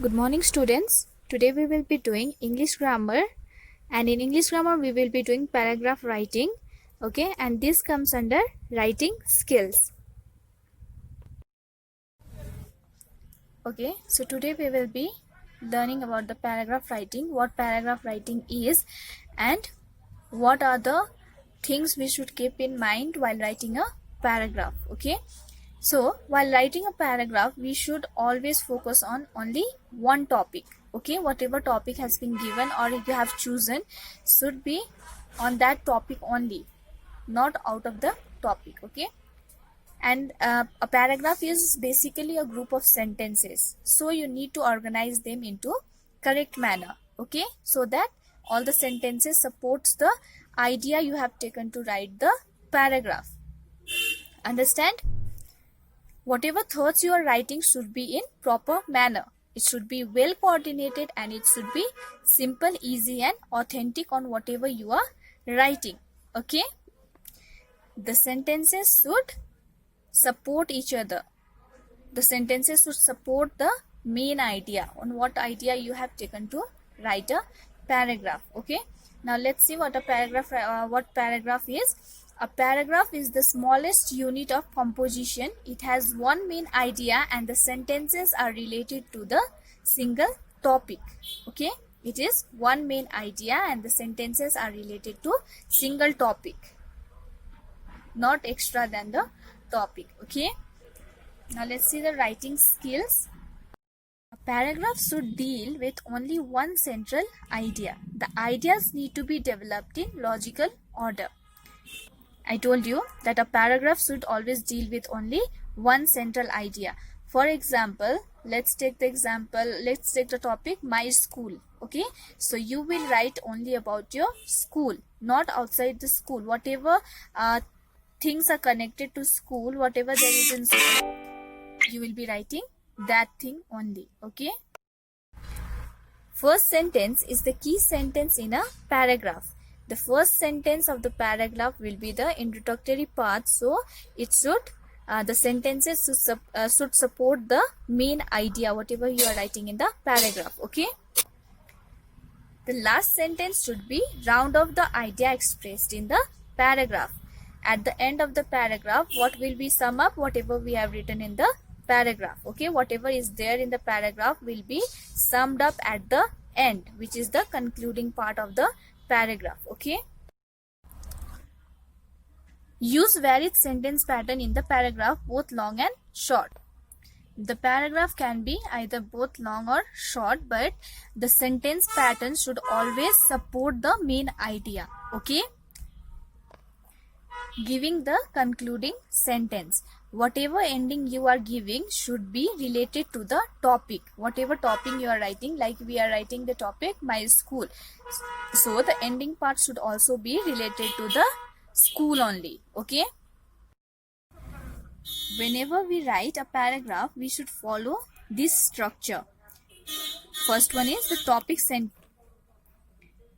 Good morning, students. Today we will be doing English grammar, and in English grammar we will be doing paragraph writing. Okay, and this comes under writing skills. Okay, so today we will be learning about the paragraph writing, what paragraph writing is, and what are the things we should keep in mind while writing a paragraph. Okay, so while writing a paragraph we should always focus on only one topic. Okay, whatever topic has been given or you have chosen should be on that topic only, not out of the topic. Okay, and a paragraph is basically a group of sentences, so you need to organize them into correct manner. Okay, so that all the sentences supports the idea you have taken to write the paragraph. Understand? Whatever thoughts you are writing should be in proper manner. It should be well coordinated and it should be simple, easy and authentic on whatever you are writing. Okay, the sentences should support each other. The sentences should support the main idea, on what idea you have taken to write a paragraph. Okay, now let's see what paragraph is. A paragraph is the smallest unit of composition. It has one main idea and the sentences are related to the single topic. Okay, it is one main idea and the sentences are related to single topic, not extra than the topic. Okay, now let's see the writing skills. A paragraph should deal with only one central idea. The ideas need to be developed in logical order. I told you that a paragraph should always deal with only one central idea. For example, let's take the topic my school. Okay, so you will write only about your school, not outside the school. Whatever things are connected to school, whatever there is in school, you will be writing that thing only. Okay, first sentence is the key sentence in a paragraph. The first sentence of the paragraph will be the introductory part, so it should the sentences should support the main idea, whatever you are writing in the paragraph. Okay, the last sentence should be round off the idea expressed in the paragraph. At the end of the paragraph, what will be sum up whatever we have written in the paragraph. Okay, whatever is there in the paragraph will be summed up at the end, which is the concluding part of the paragraph. Okay, use varied sentence pattern in the paragraph, both long and short. The paragraph can be either both long or short, but the sentence pattern should always support the main idea. Okay, giving the concluding sentence, whatever ending you are giving should be related to the topic, whatever topic you are writing. Like we are writing the topic my school, so the ending part should also be related to the school only. Okay, whenever we write a paragraph we should follow this structure. First one is the topic sentence.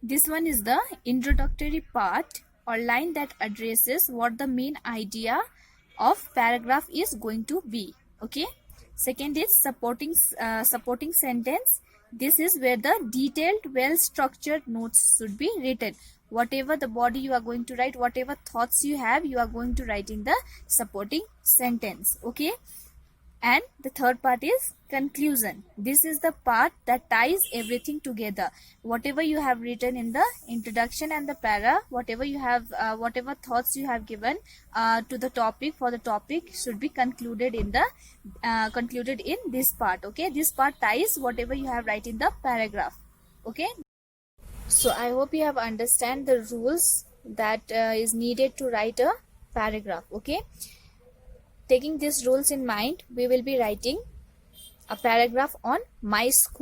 This one is the introductory part or line that addresses what the main idea of paragraph is going to be. Okay, second is supporting sentence. This is where the detailed, well structured notes should be written. Whatever the body you are going to write, whatever thoughts you have, you are going to write in the supporting sentence. Okay, and the third part is conclusion. This is the part that ties everything together. Whatever you have written in the introduction and the para, whatever you have whatever thoughts you have given to the topic, for the topic should be concluded in this part. Okay, this part ties whatever you have write in the paragraph. Okay, so I hope you have understand the rules that is needed to write a paragraph. Okay, taking these rules in mind, we will be writing a paragraph on my school.